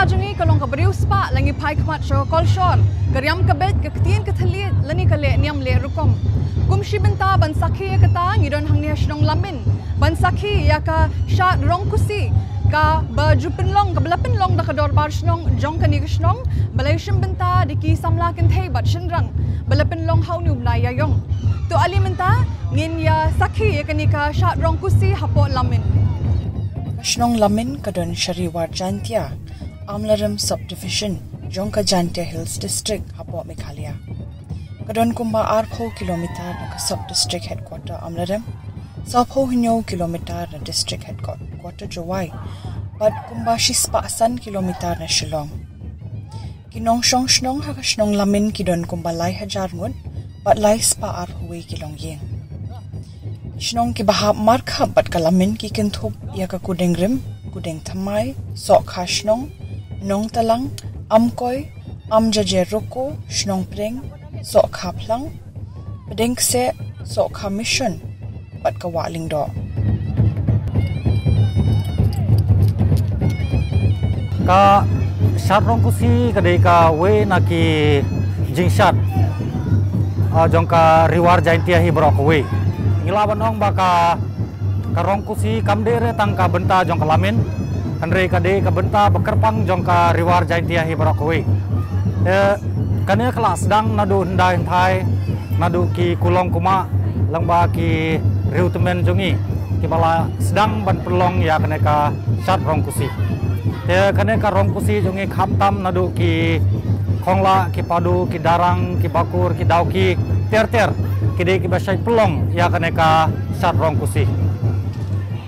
Jungi kalong kabriu spa langi pai kmat syo kolshor karyam kabet kaktin kathali lani kale niam le rukom kumshi benta bansakhi kata ngidon hangni hasnong lamin bansakhi ya ka sha rongkusi ka baju penlong ka belapin long da kador bar snong jong kani ksnong malaysian benta diki samla kin thei bat shinrang belapin long hau nu mlaya yong to ali menta ngin ya sakhi kani ka sha rongkusi hapo lamin Shnong lamin kadon shariwar jantia Amlaram Subdivision, Jongka Jantia Hills District, Hapo Meghalaya. Kadon kumba 8 kilometer na sub-district headquarter Amlaram, 10 kilometer na district headquarter Jowai, but kumba shispa kilometer na Shillong. Kinong shnong haka shnong lamin kidon kumba lai hajar ngun, but lai spa 8 kilong yeng. Shnong kibaha marka but kalamin kikintup yaka kudeng rim, kudeng tamai, sok hashnong, Nong talang, amkoy, amjaje roko, shnong pring, sok kaplang, bedeng se, sok mission, pat kawaling do. Ka shat rongkusi kadai ka we naki jingshat, jongka riwar jaintia hi brok we. Ngilawan ong baka karongkusi kamdere tangka benta jongka lamin. Andre kade ka benta bekerpang jongka riwar jaintia hi barakwe kane kelas sedang nadu ndai thai nadu ki kulong kuma langba ki riutemen jongi ki bala sedang ban pelong ya kane ka shat rongkusi kane ka rongkusi jongi khamtam nadu ki khongla ki padu ki darang ki bakur ki dauki ter kide ki basai pelong ya kane ka shat rongkusi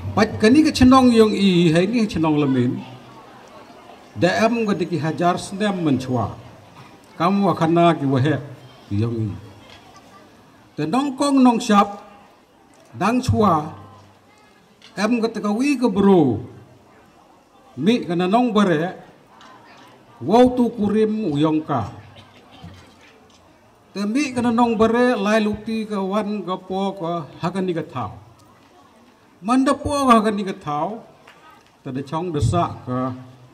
Pat kani ke cenong yang I hai ni cenong lamin. Daam ko diki hajar sendem menchua. Kamu akana ki wahe yang I. Te nong kong nong syap dang chua. Em ko tekawi ke bro. Mi kana nong bare. Wau tu kurim uyongka. Te mi kana nong bare lai luti ke wan ke po ke hakani ke tau. Manda po hakan ni katau, tada chong desa ke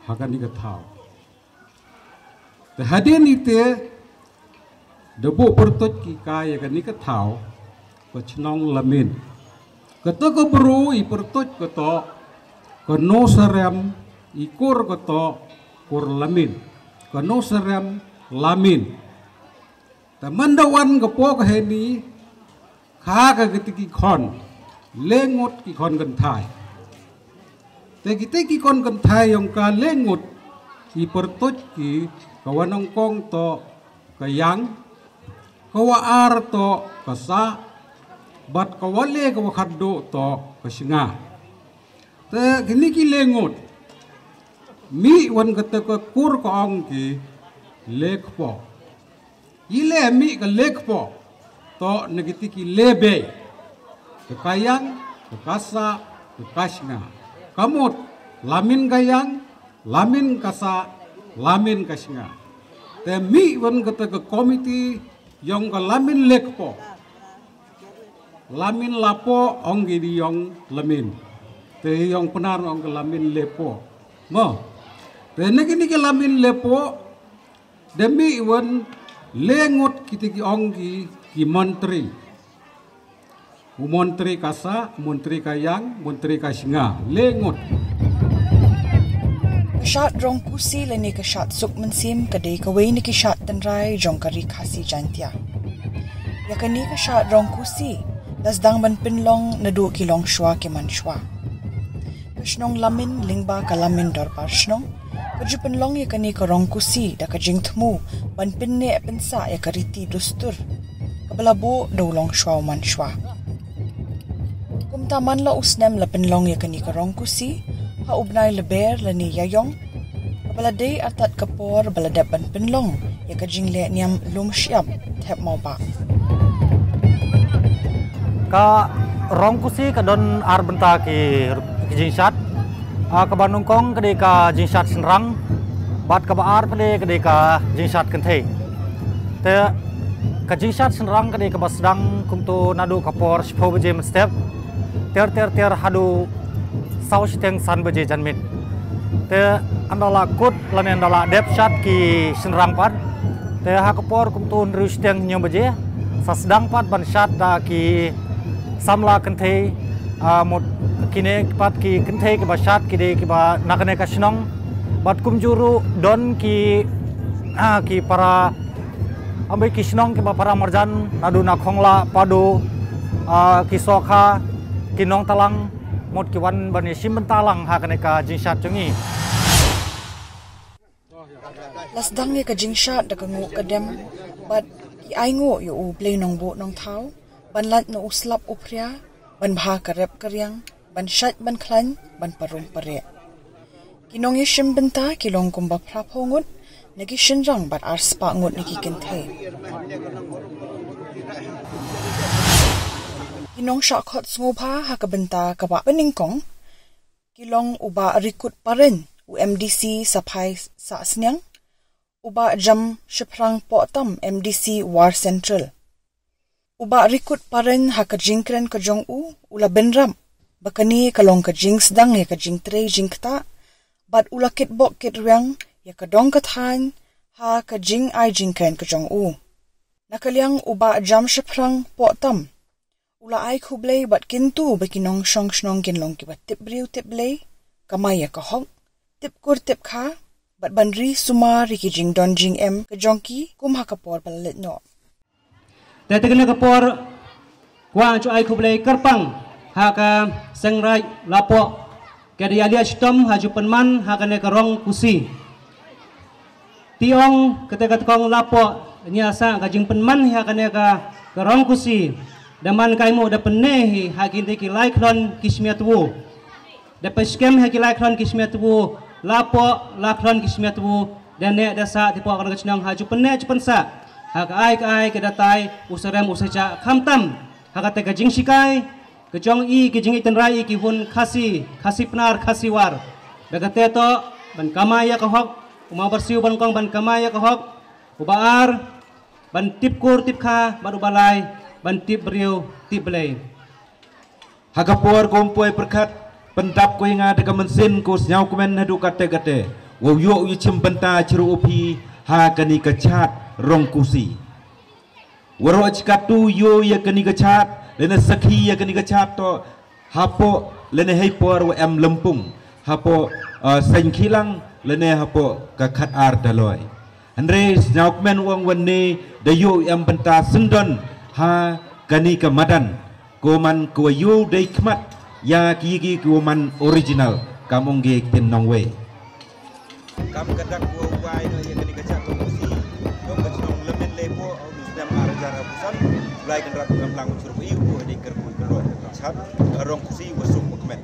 hakan ni katau. Terhadir ni te, debu pertut ki kaya kan ni katau, kecnong lamin. Kata ke beru I pertut kata, ke no serem ikur kata kur lamin, ke no serem lamin. Temandawan ke po ke heni, kha ke ketiki kon. Lengut ki kon kan thai. Teki kon kan thai yang ka lengut I pertut ki kawanong kong to kayang kawa ar to kasa bat kawale kawa khaddo to kasinga. Te kini ki lengut mi wan kata ka kur ko ong ki lekpo. Ile mi ka lekpo to negiti ki lebe. Kekayang, kekasa, kekasnya. Kamut, lamin kayang, lamin kasa, lamin kasnya. Temi wan kata ke komiti yang ke lamin lekpo. Lamin lapo ong gidi yang lamin. Te yang penar ong ke lamin lepo. Mo. Te negini ke lamin lepo. Demi wan lengut kita ki ong ki menteri. Menteri kasa, menteri kayang, menteri kasinga, lengut. Kashat rongkusi lani kashat sukmensim kadai kawai ni kashat tenrai jongkari kasi jantia. Yakani kashat rongkusi lasdang ban pinlong nadu kilong shwa ke man shwa kashnong lamin lingba kalamin dor par shnong kaju pinlong ya kani karong kusi da kajing thmu ban pinne pensa ya kariti dustur kabalabo dolong shwa man shwa kumta man la usnem la pinlong ya kani karong kusi ha ubnai leber lani yayong kabalade atat kapor baladap ban pinlong ya kajing le niam lum syiap thep mau ba ka rong kusi ka don ar benta ki jingsat ka Bandung kong kede ka jingsat senrang bat ka baar pede kede ka jingsat kenthe te ka jingsat senrang kede ka basdang kumtu nadu kapor shpo beje step ter hadu sau siteng san beje janmit te andala kut lan andala dep shot ki senrang pat te ha kapor kumtu nru siteng nyom beje sasdang pat ban shot da ki samla kenthe mot kine pat ki kenthe ki basat ki de ki ba nakane ka shnong bat kumjuru don ki para ambe ki shnong ki ba para marjan nadu na khongla padu ki sokha ki nong talang mot ki wan ban sim talang ha kane ka jingsat chungi lasdang ye ka jingsat da ka ngu kadem bat ki aingo yo u play nong bo nong thau ban lat no uslap upria ban bha karep karyang ban shat ban khlan ban parum pare kinong yishim benta kilong kumba phraphongut nagi shinrang bat arspa ngut niki kenthe kinong shakhot sngopa hakabenta kaba beningkong kilong uba rikut paren UMDC saphai sa snyang uba jam shiprang potam MDC War Central uba rikut paren hakajingkren kajong ula benram bakani kalong kajing sedang ya kajing tre jingkta bat ula kitbok kitrang ya kadong kathan ha kajing ai jingkren kajong nakaliang uba jam shiprang potam ula ai khublei bat kintu bakinong shong shnong kinlong ki bat tibriu tiblei kamaya ka hong tip kur tip kha bat banri sumari ki jing don jing em kajong ki kum hakapor balit no Tetekena kapor kuang cu ai kublai kerpang haka sengrai lapo kedi alia stom haju penman haka ne karong kusi tiong ketika tekong lapo nyasa kajing penman haka ne ka karong kusi daman kaimu da penehi hakin teki laikron kismiatwu da peskem haki laikron kismiatwu lapo lakron kismiatwu dan ne dasa tipu akan kecnang haju penne cepensa hak ai ke datai usarem usaja khamtam hak te gajing sikai kejong i kejing itenrai ki hun khasi penar khasi war bagate to ban kamaya ka hok uma bersiu ban kong ban kamaya ka hok ubaar ban tip kur tip kha baru balai ban tip beriu tip belai Hagapor kompoi perkat pendap ko inga daga mensin ko nyau komen hadu kate wo yo yichim benta ciru upi ha kani kachat rong kusi waro chikatu yo ya kani kachat lena sakhi ya kani kachat to hapo lena haipor wa em lempung hapo sengkilang lena hapo kakat ar daloi andre nyau komen wang wanne da yo em benta sendon ha kani kamadan goman ko yo dei khmat ya ki goman original kamongge tin nongwe kam kadak ko wai no ya kani kachat rong kusi dong kachnong lemen lepo au dam arjara busan lai kan rat kam lang unsur iu ko di kerbu kero chat rong kusi wasum mukmen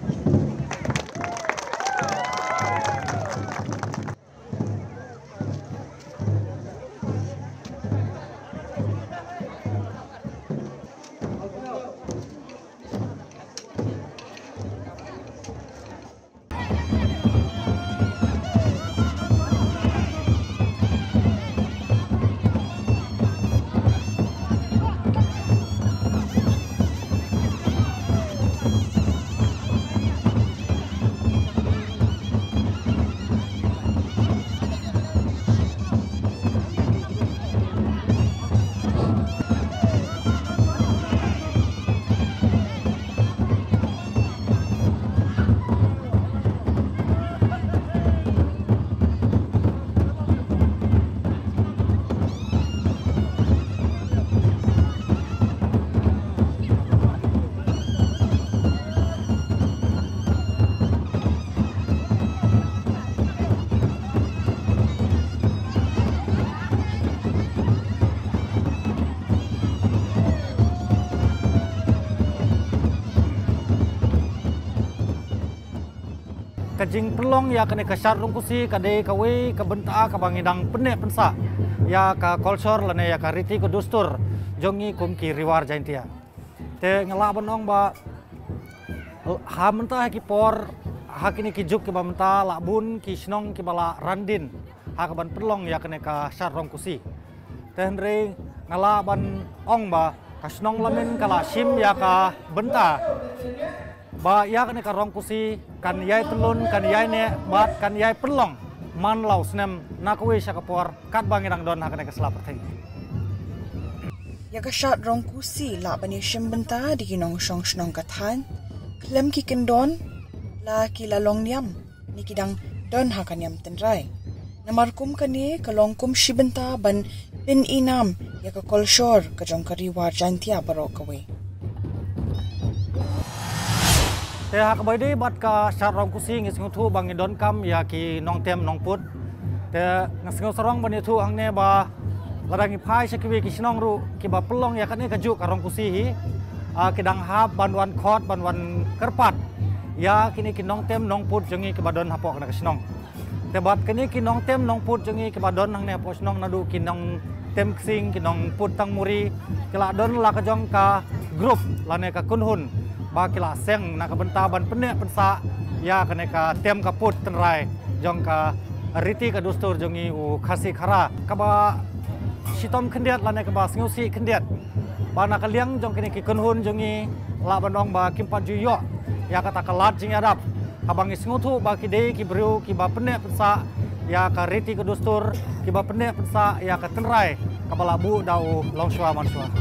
kajing pelong ya kene kasar rongkusi kade kawe ke benta ka bangidang penek pensa ya ka culture lane ya ka riti ko dustur jongi kumki riwar jaintia te ngala bonong ba ha menta ki por hakini ki juk ki ba menta labun ki snong ki bala randin ha ka ban pelong ya kene ka sar rongkusi te henre ngala ban ong ba ka snong lamin kala sim ya ka benta ba ya kan ka rongkusi kan yai telun kan yai ne bat kan yai pelong man lau snem nakwe syakapor kat bangirang don hakan ka selap thing ya ka shat rongkusi la bani shim benta di kinong shong shnong kathan klem ki kendon la ki la long niam ni kidang don hakan yam tenrai namarkum kani kalongkum shibenta ban pin inam ya ka kolshor ka jong kari war jantia barok kawe te hak baide bat ka sar rongkusi ngis ngutu bangi don kam ya ki nong tem nong put te ngasngo sarong bani thu angne ba ladangi phai sakwi ki sinong ru ki ba pelong ya kane kaju ka rongkusi hi kidang hap banwan khot banwan kerpat ya kini ki nong tem nong put jongi ki badon hapok na sinong te bat kini ki nong tem nong put jongi ki badon hangne po sinong nadu ki nong tem sing ki nong put tang muri kila don la ka jong ka grup lane ka kunhun ba kila seng na ka benta ban penek pensa ya kene ka tem ka put tenrai jong ka riti ka dustur jongi u khasi khara ka ba sitom khendiat lane ka ba sngusi khendiat ba na ka liang jong kene ki kunhun jongi la banong ba kimpat juyo ya kata kalat jing adap abang isngutu ba ki dei ki bru ki ba penek pensa ya ka riti ka dustur ki ba penek pensa ya ka tenrai ka ba labu dau longshwa manswa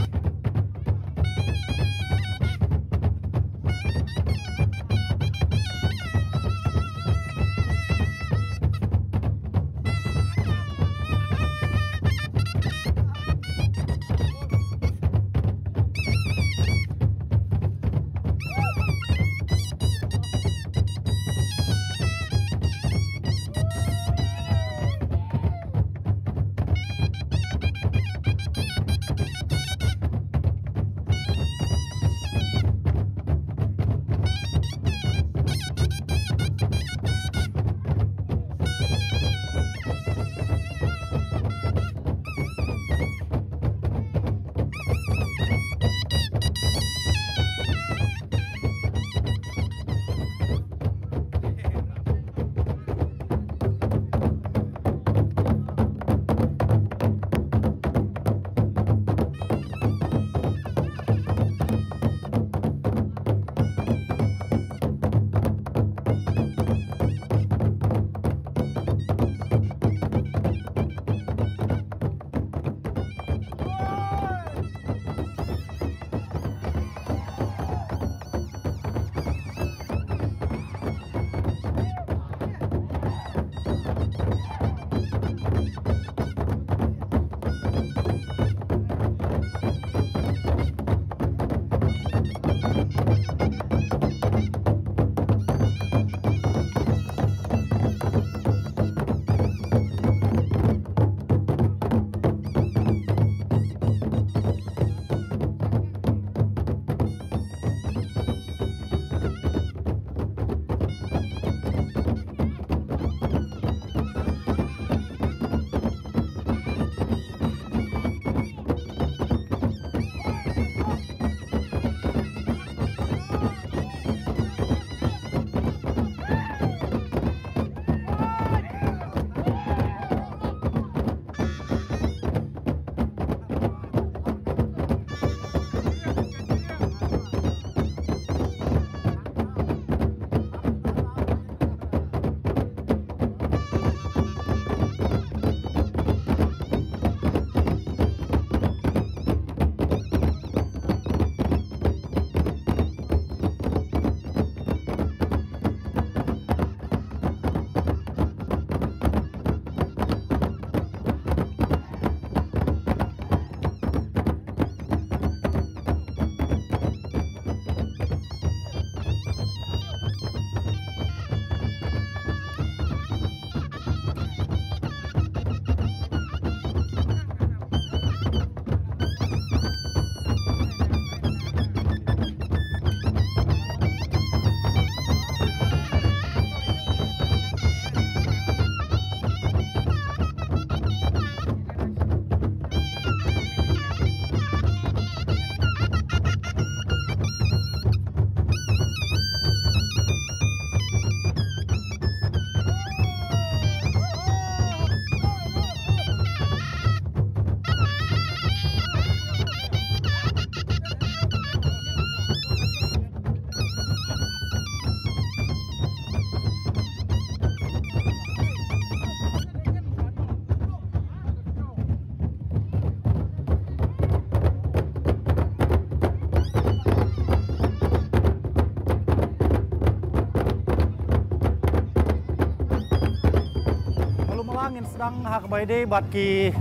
hak baide bat ki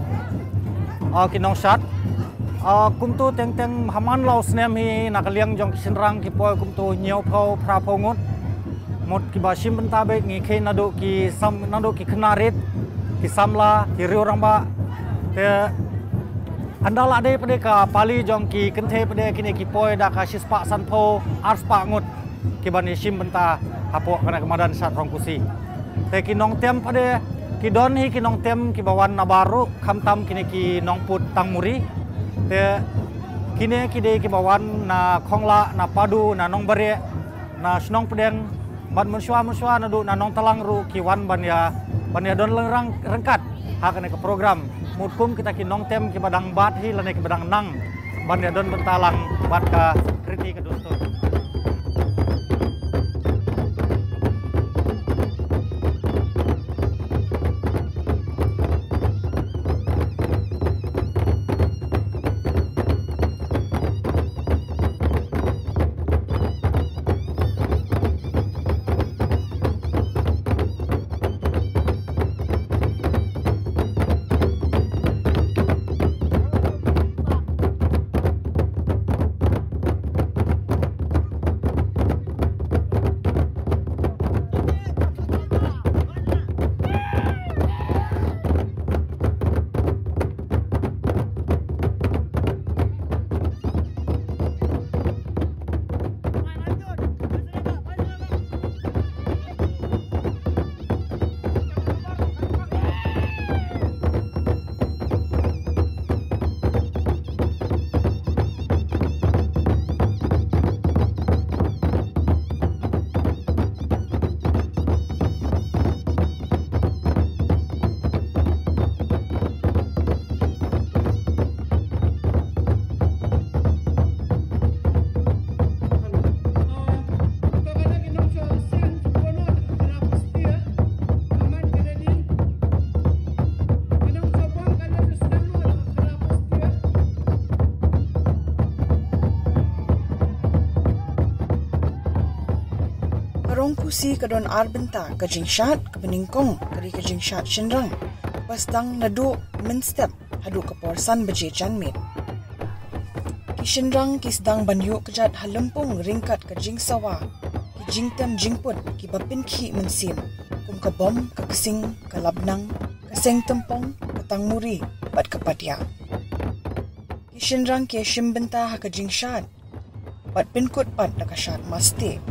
kinong shat kumtu teng haman lau snem hi nakaliang jong kisinrang ki poi kumtu nyau phau pra phongot mot ki basim bentabe ngi khe nado ki sam nado ki knarit ki samla ki rioramba te andala de pade ka pali jong ki kenthe pade kini ki poi da ka sispa sanpho arspa ngut ki bani sim benta hapo kana kemadan sat rongkusi te ki nong tem pade ki don hi ki nong tem ki bawan nabaru khamtam kini ki nong put tangmuri te kini kide ki bawan na khongla na padu na nong bare na snong pedeng ban munsua na du na nong talang ru ki wan ban ya don lengrang rengkat hakane ke program mutkum kita ki nong tem ki badang bat hi lane ki badang nang ban ya don bentalang bat ka kriti ke duntun. Rongkusi kadon arbenta ka jingshat ka beningkong kari ka jingshat shinrang pasdang nadu minstep hadu ka porsan baje janmit ki shinrang kisdang banyu kajat halumpung ringkat ka jingsawa ki jingtem jingput ki bapin khi mensim kum ka bom ka kesing ka labnang ka seng tempong ka tangmuri bat ka patya ki shinrang ke shimbenta ha ka jingshat bat pinkut pat na ka shat maste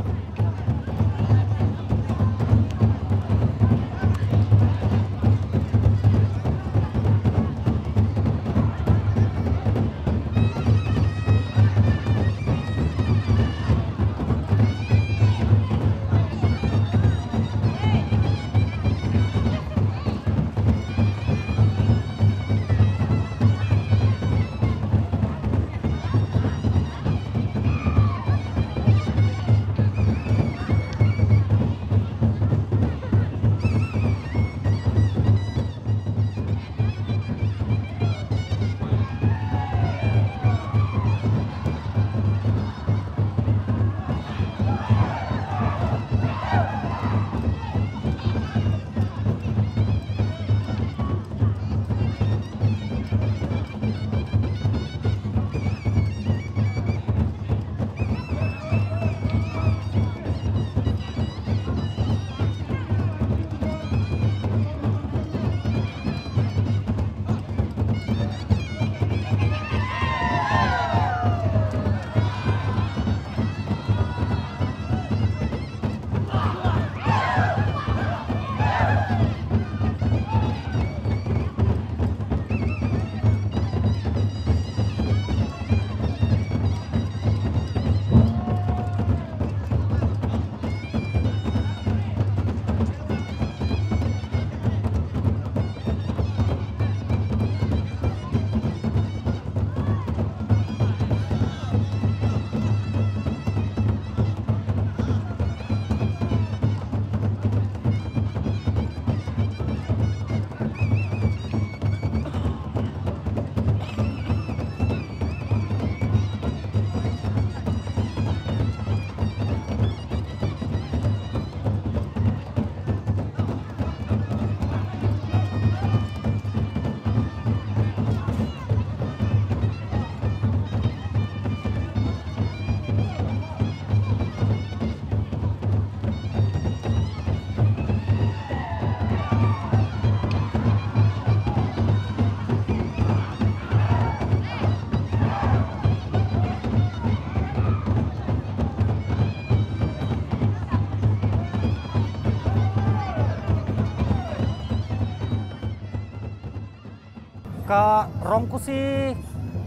ka rongkusi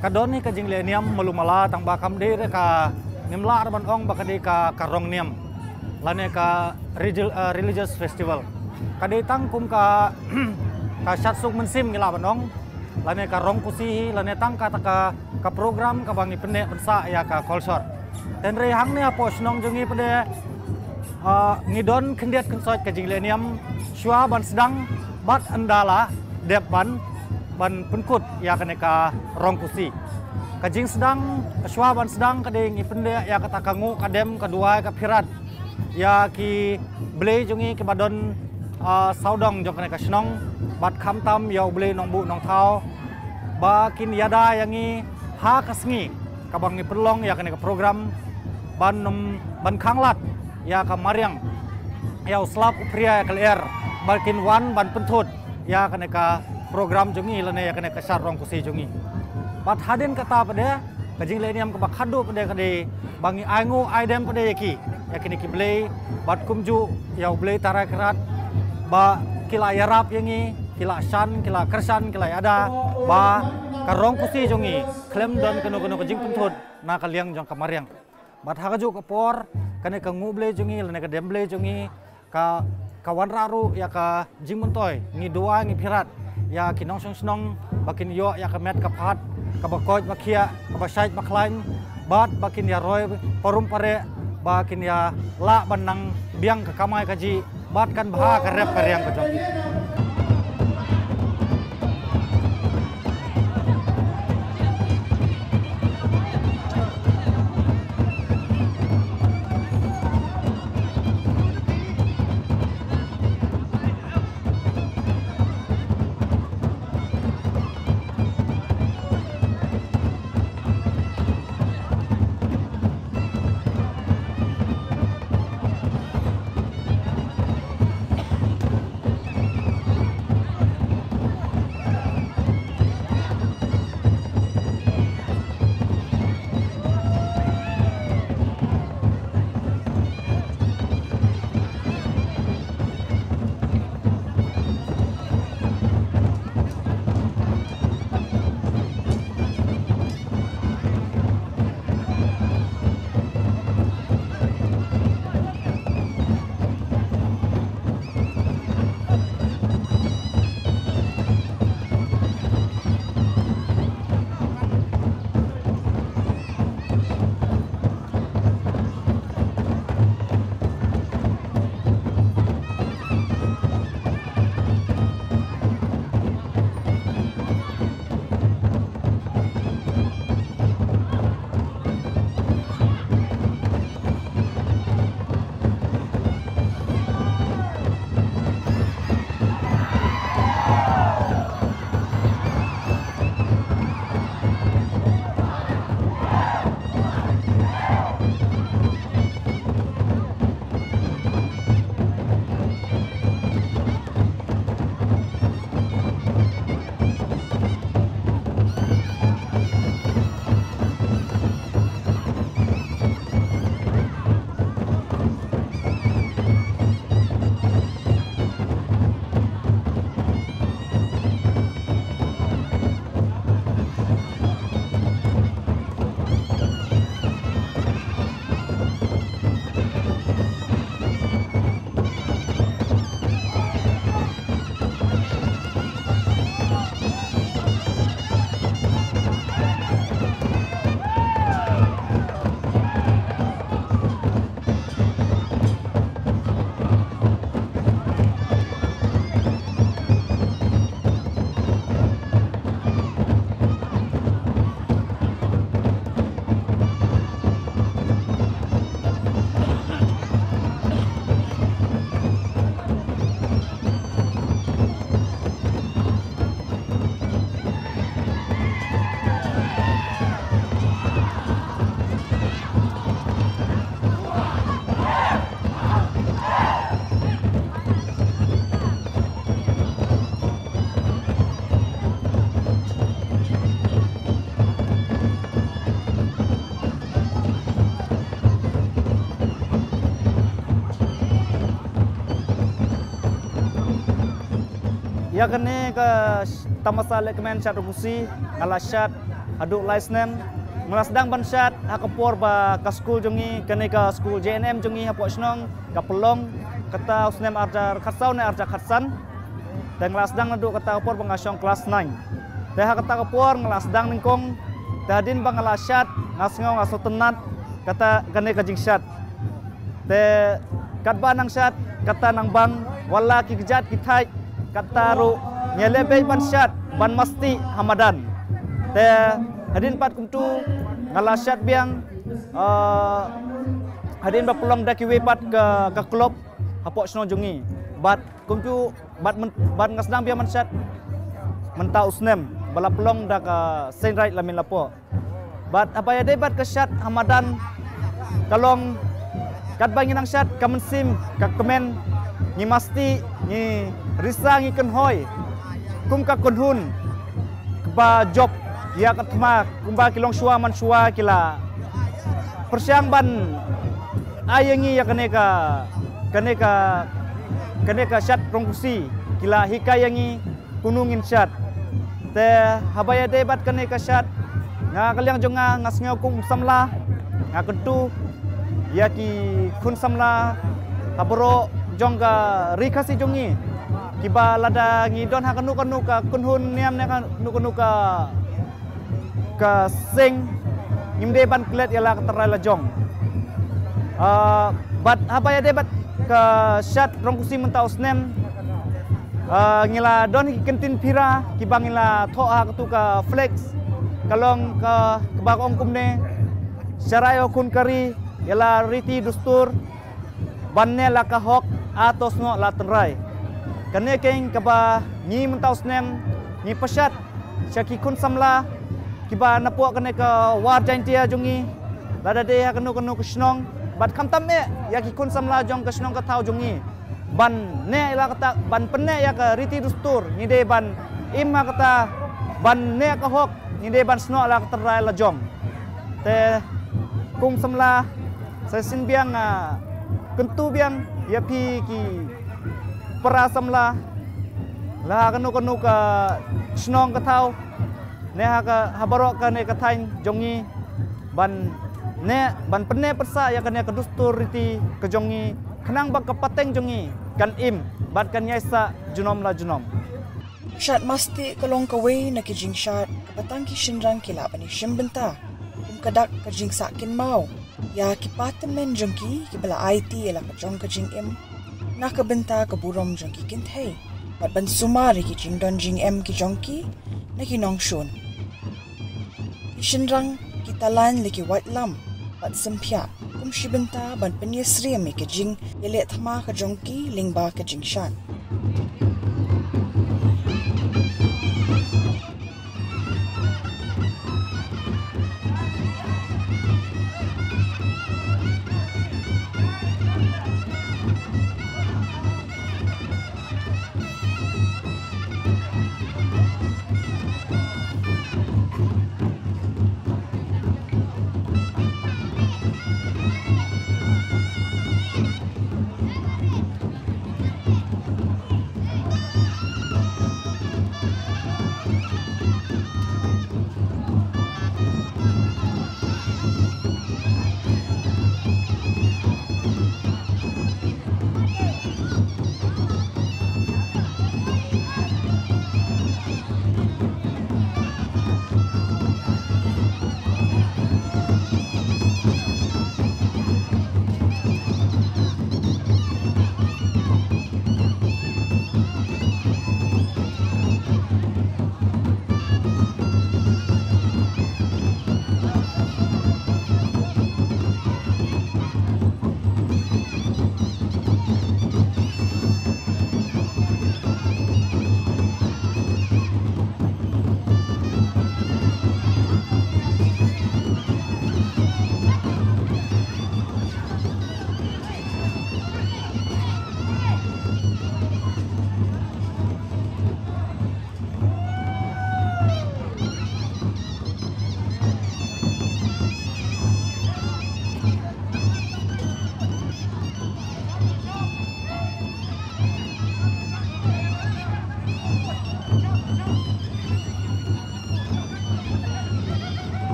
kadoni ka jingle niam malumala tang bakam de ka nimla arban ong bakade ka rong niam lane ka religious festival kade tang kum ka ka syatsuk mensim ngila banong lane ka rongkusi lane tang ka program ka bangi pende bensa ya ka culture dan re hang ne apo snong jungi pede ngidon kendiat kensot ka jingle niam shua ban sedang bat andala dep ban penkut ya kaneka rongkusi kajing sedang shua ban sedang kading ipende ya kata kangu kadem kedua ka pirat ya ki ble jungi ke badon saudong jong kaneka snong bat khamtam ya ble nong bu nong thau ba kin yada yangi ha kasngi kabang ni perlong ya kaneka program ban khanglat ya ka mariang ya uslap upria kalier balkin wan ban pentut ya kaneka program jungi lane ya kaneka syar rongkusi jungi bat hadin kata pada kajing leniam ke bakhadu pada kade bangi aingu aidem pada yaki yakini kiblei bat kumju ya blei tarai kerat ba kila yarap yangi kila shan kila kersan kila ada ba ka rongkusi jungi klem don kanu kajing pentut na kaliang jong kamariang bat hagaju ke por kaneka nguble jungi lane ka demble jungi ka kawan raru ya ka jingmuntoy ngi dua ngi pirat ya kinong snong bakin yo ya ka met ka phat ka bakoj bakia ka basait baklain bat bakin ya roy parum pare bakin ya la banang biang ka kamai kaji bat kan bha ka rep ka riang ka jong ya kene ke tamasa lekmen syat rongkusi ngala syat aduk license melasdang ban syat hakapor ba ka school jongi kene ka school JNM jongi hapo snong ka pelong kata usnem arjar khatsau ne arjar khatsan dan ngelasdang aduk kata kapor bangasong kelas 9 teh kata kapor ngelasdang ningkong tadin bang ngala syat ngasngau ngaso tenat kata kene ka jing syat teh katba nang syat kata nang bang wala ki gejat kitai kata ru nyelebe ban syat ban masti hamadan teh hadin pat kumtu ngala syat biang hadin ba pelong daki wepat ke klub hapok sno jongi bat kumtu bat ngasdang biang man syat menta usnem bala pelong dak saint right lamin lapo bat apa ya debat ke syat hamadan kalong kat bangin nang syat kamensim ka kemen ni masti ni risa ngi kenhoi kum ka kunhun ba job ya katma kumba kilong shua man shua kila persyang ban ayengi ya kene ka syat rongkusi kila hikayangi kunungin syat te habaya debat kene ka syat nga kalyang jonga ngasngau kum samla nga kentu ya ki kun samla habro jongga rikasi jongi kiba lada ngidon ha kanu ka kunhun niam ne kanu ka sing ngimde ban klet yala terai la jong bat apa ya debat ke syat rongkusi menta usnem ngila don kentin pira kibang ngila thoa tu ka flex kalong ka kebakong kumne syarayo kun kari yala riti dustur banne la ka hok atos no la tenrai kane keng kaba ni menta usnem ni pasyat syaki kun samla kiba napuak kene ka war jantia jongi lada de ha kanu kusnong bat kamtam me ya ki kun samla jong kusnong ka thau jongi ban ne la kata ban penne ya ka riti dustur ni de ban imma kata ban ne ka hok ni de ban sno la terai la jong te kum samla sesin biang kentu biang ya pi ki para samla la kanu ka snong ka thau ne ha habaro ka ne kathain jongi ban penne persa ya kan ya kedustur riti ke jongi kenang bak kapateng jongi kan im bat kan yaisa junom la junom Syat masti kalong kaway na kijing syat kapatang kishinrang kila pani shimbenta kadak kajing sakin mau ya kipatan men jongki kibala IT ela kajong kajing im nakabenta kaburom jongki kinthay bat ban sumari kijing don jing em kijongki na kinong shun kishinrang kitalan liki white lam bat sempia kum shibenta ban penyesri mi kijing yele thama kajongki lingba kajing shan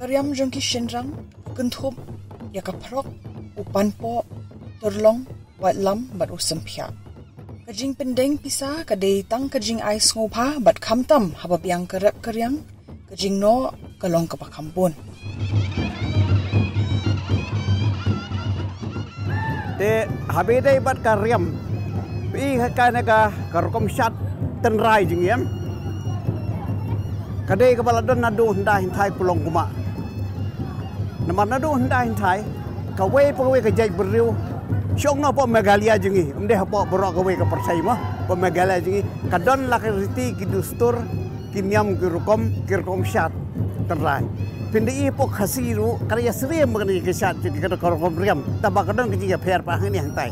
Karyam jongki shenrang, kentup, ya kaprok, upan po, torlong, wat lam bat usempia. Kajing pendeng pisah kadai tang kajing ais ngopha bat kamtam habab yang kerap karyam, kajing no kalong kapakampun. Te habedai bat karyam, pi ka karokom shat tenrai jengiem. Kadai kepala don nadu hendah hintai pulong kuma. Nama nadu hendah hintai, kawai pegawai kejai beriu, syong no po megalia jengi, po borok kawai ke persai mah, po megalia jengi, kadon lah keriti kidustur, kinyam kirukom syat terai. Pindai po khasiru, karya seriam mengenai kesat jengi kada karokom riam, tabak kadon kejai fair pah ini hintai.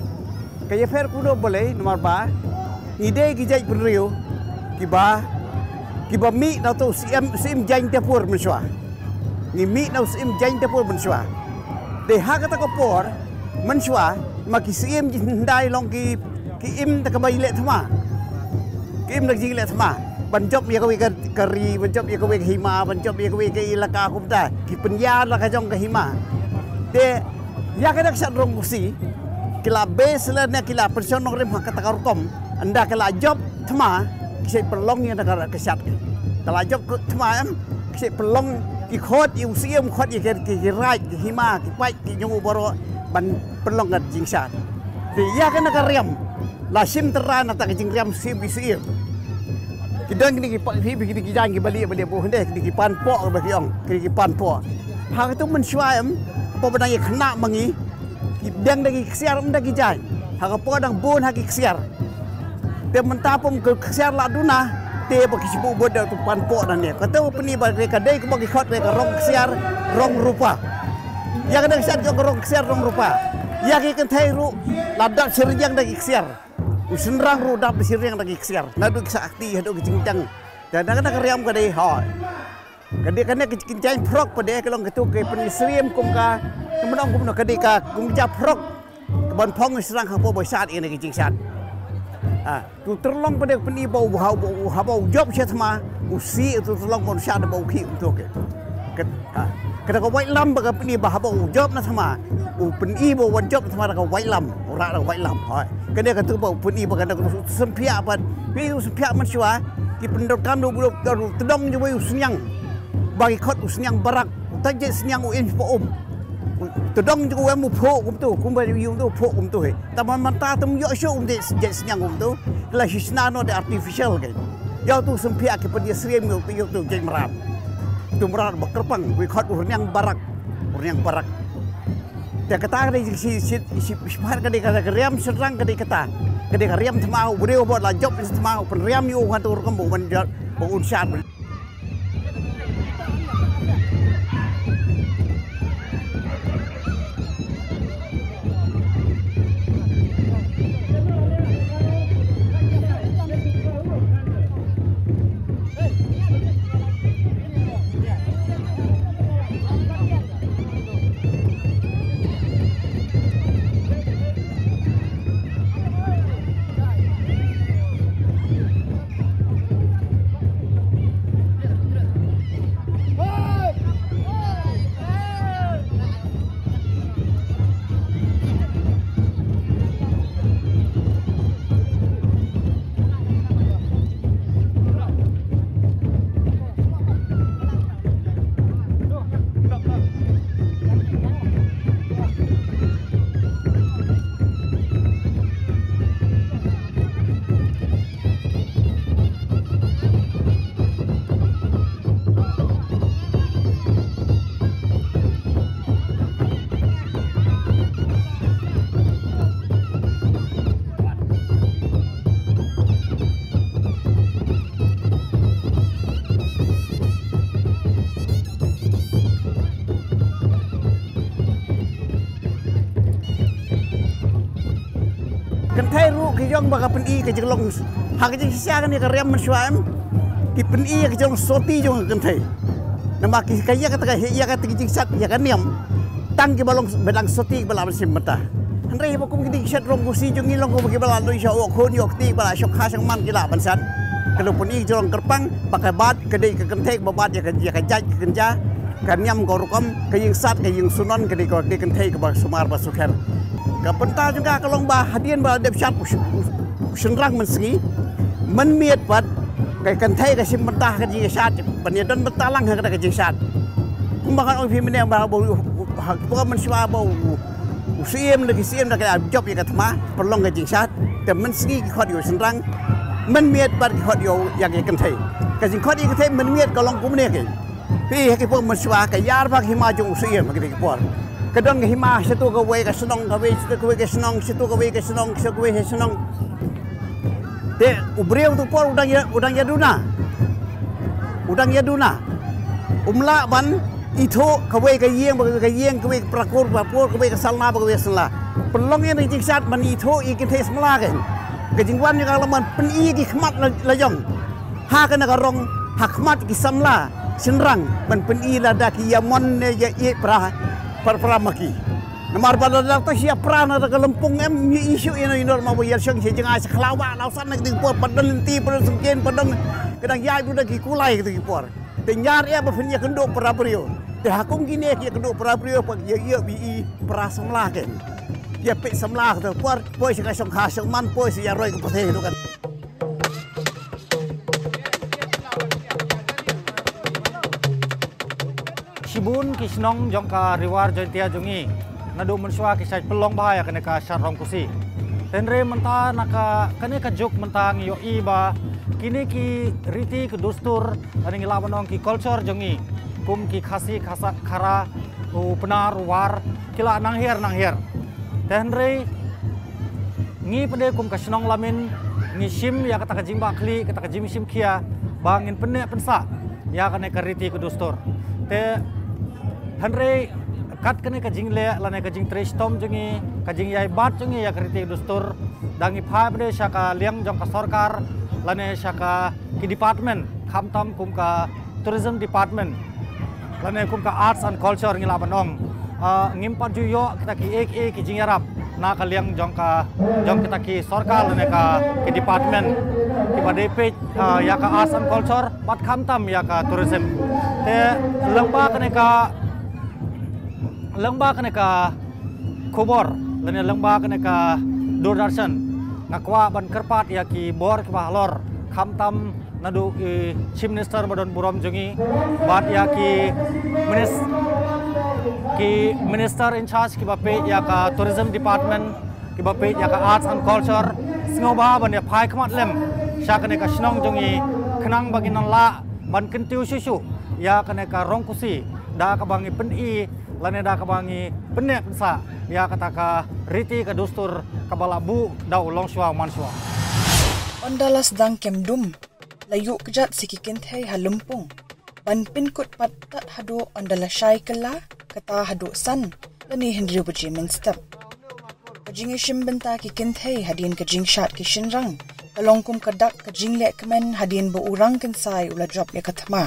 Kaya fair kudo boleh nomor ba, ide kejai beriu, kiba mi na tu sim jain tepur mensua ni mi na sim jain tepur mensua de ha kata ko por mensua maki sim dai long ki im ta ka bai le thma ki im nak ji le thma ban job ye ko wi kari ban job ye ko wi hima ban job ye ko wi ke ilaka kumta ki penya la ka jong ka hima de ya ka dak sat rong kusi kila base la na kila person nong rem kata ka kom anda kila job thma kisah pelong yang negara kesat. Kalau job kemarin kisah pelong ikut usiam ikut ikirai hima kipai kinyu baru ban pelong kat jingsat. Dia kan negara riam lasim teran atau jing riam sim bisiir. Kita kini begini kijang balik bu hendak kini kipan pok bagi orang kini kipan pok. Hal itu mensuam apa benda yang kena mengi kidang lagi kesiar mendak kijang. Hal apa dang bon haki kesiar. Dia mentapum ke kesiar lah duna, dia bagi sibuk bodoh tu panpok dan dia. Kata apa ni bagi kadai ke bagi khot mereka rong kesiar, rong rupa. Ya kadang kesiar juga rong kesiar, rong rupa. Ya kita thai ru ladak seriang lagi kesiar. Usenrang ru dap seriang lagi kesiar. Nadu kesakti, nadu kecincang. Dan kadang keriam kadai hot. Kadai kena kecincang frog pada kalau ketu ke penisrim kumka, kemudian kumno kadai ka kumja frog. Keban pong serang hapo besar ini kecincang. Tu terlong pada peni bau job siapa usi itu terlong manusia ada bau ki untuk kita kau white lam baga peni bau job na sama peni bau job sama ada white lam orang ada white lam kena kata bau peni baga ada sempiak apa itu sempiak manusia ki pendokan dulu tedong juga usnyang bagi kot usnyang barak tajik senyang uin Tedong juga mu phok tu, kumba yung tu phok tu. Taman mata tu yo show de senyang tu. La hisna no de artificial ke. Yo tu sempiak ke pedia serem tu tu jeng merat. Tu merat bekerpang, we khot urnyang barak. Dia kata ada si par ka de ka riam serang ka de kata. Ka de riam thmau breu bot la job thmau pen riam yu kan tu kam bu ban bu unsat. Kentai ru kijong baka peni ke jelong hak je sia kan ke riam mensuam ki peni ke jelong soti jong kentai nama ki kaya kata ya kata kijing sat ya kan niam tang ki balong bedang soti bala sim mata andre ba kum ki sat rong gusi jong ngilong ko bagi bala do sya ok khon yok ti bala syok khasang man ki la bansat kalau peni jelong kerpang pakai bat kedai ke kentai babat ya kan jaj ke kenja kanyam gorukom kaying sat kaying sunon kadi ko di kentai ke sumar basuker ka penta juga kalong ba hadian ba dep chat senrang mensengi menmiet pat kay kentai ka simpentah ka ji sat paniadon betalang ka ka ji sat kumbakan oi pimene ba bo ha menswa bo usiem lagi siem dak job ya katma perlong ka ji sat te mensengi khot yo senrang menmiet pat khot yo yang kentai ka jing khot kentai menmiet kalong kumne keพี่ให้พวกมันสวากับยาพักหิมาจงเสียมากันดีกว่ากระดองหิมาเสตุกเวกับสนองกเวเสตุกเวกับสนองเสตุกเวกับสนองเสตุกเวกับสนองเด็กอุบเรียวตัวปอดudang yaดูนะละบันอีโถกเวกับเยี่ยงกเวกับเยี่ยงกเวกับปรากฏแบบพวกกเวกับสัลนากเวกับสัลลาปลงเงี้ยในจิงชัดมันอีโถอีกินเทสมาลากันกจิงวันยังเรามันเป็นอีกิขมัดละยองหากันนักรองหักขมัดกิสัมลาsenrang ban penila daki yamon ne ya i pra maki namar badal ta sia prana da lempung em isu ino inor ma boyar syang si jeng as khlawa lausan nak ding por padang ti por sengken padang kadang yai bu daki kulai gitu por te nyar ya ba fenya kendo pra brio te hakung gine ki kendo pra brio pa ya bi pra samla ken ya pe samla to por poi sing song kha song man poi si ya roi ko pathe tu kan Sibun kisnong jongka riwar Jaintia jongi nadu mensua kisai pelong bahaya kene ka syarong kusi tenre menta naka kene ka juk menta ngiyo iba kini ki riti ke dustur ani ngilawanong ki culture jongi kum ki khasi khasa khara u penar war kila nangher tenre ngi pede kum ka snong lamin ngi sim ya kata ka jimba kli kata ka jim sim kia bangin penne pensa ya kene ka riti ke dustur te Henry kat kene ka jingle lane ka jing tres tom jungi ka jing yai bat jungi ya kriti dustur dangi phai bde shaka liang jong ka sarkar lane shaka ki department kham tam kum ka tourism department lane kum ka arts and culture ngila banong ngimpat ju yo kita ki ek ki jing yarap na ka liang jong kita ki sarkar lane ka ki department ki bade page ya ka arts and culture bat kham tam ya ka tourism te lengba kene ka khobor lene lengba kene ka Doordarshan nakwa ban kerpat ya ki bor ki bahlor khamtam nadu chief minister badon burom jongi bat ya ki minister in charge ki bape ya ka tourism department ki bape ya ka arts and culture singoba ban ya phai khmat lem sha kene ka snong jongi khnang baginan la ban kentiu susu ya kene ka rongkusi da ka bangi peni lane da kabangi penek sa ya kataka riti ka dustur kabala bu dau longswa manswa ondalas dang kemdum layu kejat sikikin thai halumpung ban pinkut pat tat hado ondala shai kala kata hado san lani Henry Bujimin step kajing shimbenta kikin thai hadin kajing shat ki shinrang kalongkum kadak kajing le kemen hadin bo urang kensai ula job ya kathma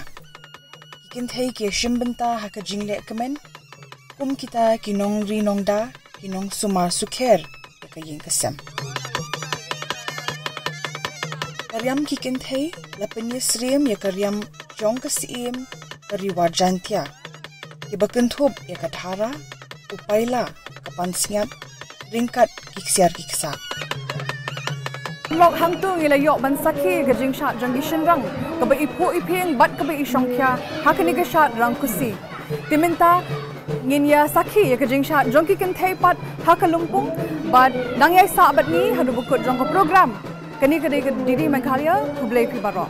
kikin thai ki shimbenta ha kajing le kemen kum kita kinong rinong da kinong sumar sukher kaying kasam karyam kikin thai lapenya srem ya karyam jong kasiem riwar Jaintia kibakenthop ya kathara upaila kapansiat ringkat kiksiar kiksa lok hangtu ngila yok ban sakhi ka jingsha jangi shinrang ka ba ipo ipeng bat ka ba ishongkya hakani ka shat rang kusi timinta nginya sakhi ya ka jingsha jongki kan thai pat hakalumpung bad dangyai sa bat ni hadu bukut jong ka program kani ka didi mangkhalia hublai pi baro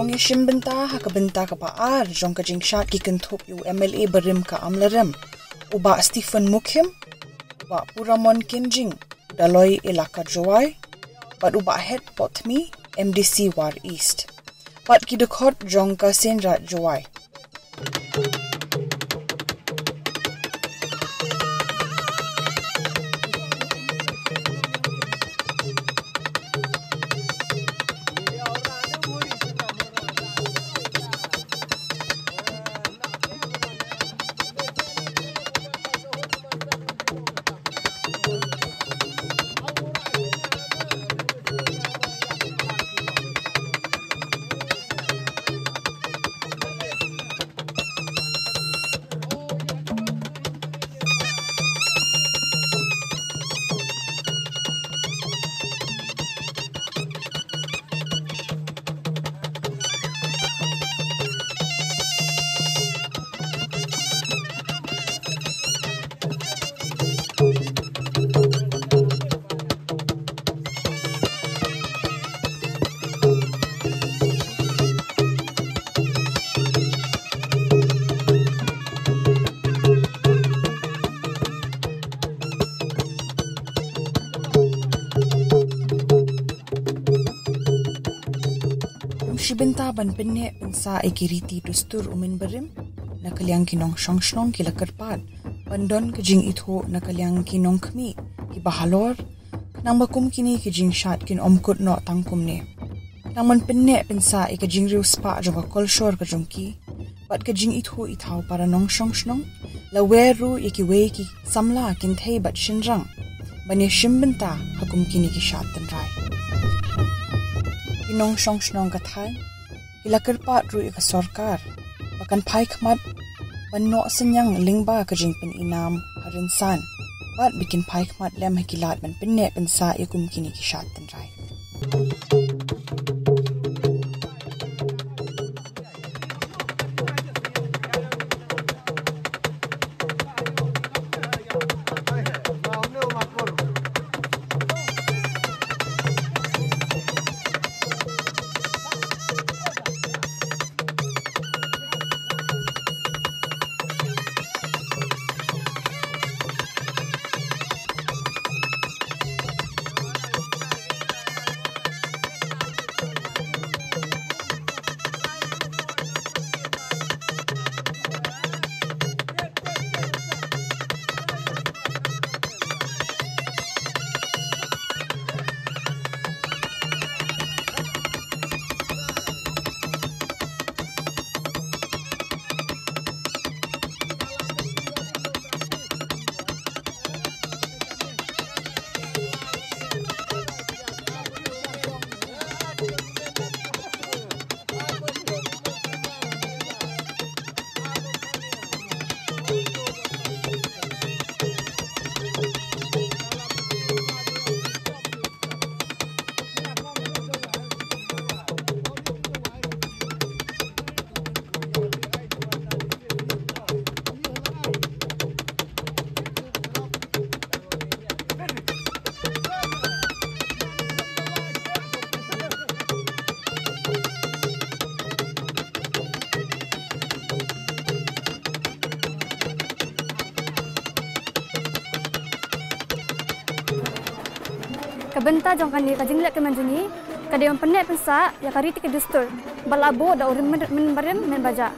Shong Yeshim benta ha benta ka paar jong ka jingshat ki kentup yu MLA berim ka amlaram. Uba Stephen Mukhim, uba Puramon Kinjing, Daloi Elaka Joy, but uba head Potmi, MDC War East. But kidukot jong ka Senra Joy. Shibenta ban pinne pensa ikiriti dustur umin berim nakaliang kinong shongshnong kila kerpat bandon kejing itho nakaliang kinong kmi ki bahalor nang bakum kini kejing shat kin omkut no tangkum ne nang man pinne pensa ikajing riu spa joga kolshor kajongki pat kejing itho ithau para nong shongshnong la weru ikiwe ki samla kin thei bat shinrang bane shimbenta hakum kini ki shat tan rai Inong shongshnong kathai, ilakir pat ru ika sorkar, bakan pai khmat, banno senyang lingba kajing pin inam harinsan, bat bikin pai khmat lem hakilat ban pinne pensa ikum kini kishat tan rai. Kabenta jong kan ka jinglek ke manjuni kada yang penek pensa ya kariti ke dustur balabo da urim men barem men baja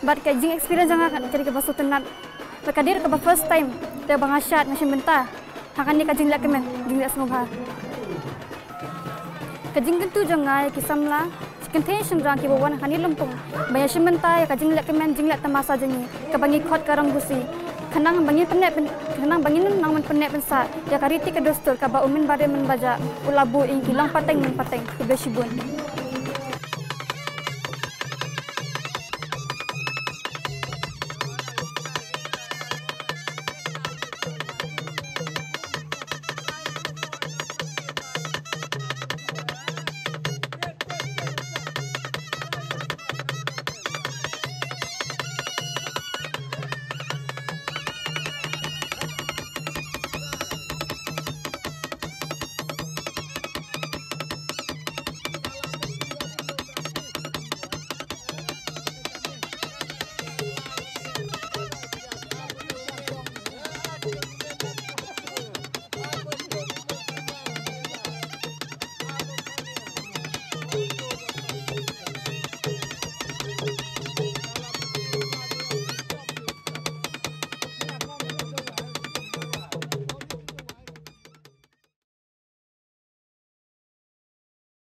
bat ka jing experience jang cari ke basu tenat bakadir ke first time te bangasyat ngasih benta hakan ni ka jinglek ke men jinglek snobha ka jing tu jong ngai kisamla contention rang ki bawan hani lumpung baya shimenta ya ka jinglek ke men jinglek tamasa jengi ka bangi khot karang gusi Kanang bangin penek kanang bangin nang men penek pensa ya kariti ke dustur ka ba umin bare men baja ulabu ing kilang pateng men pateng ke besibun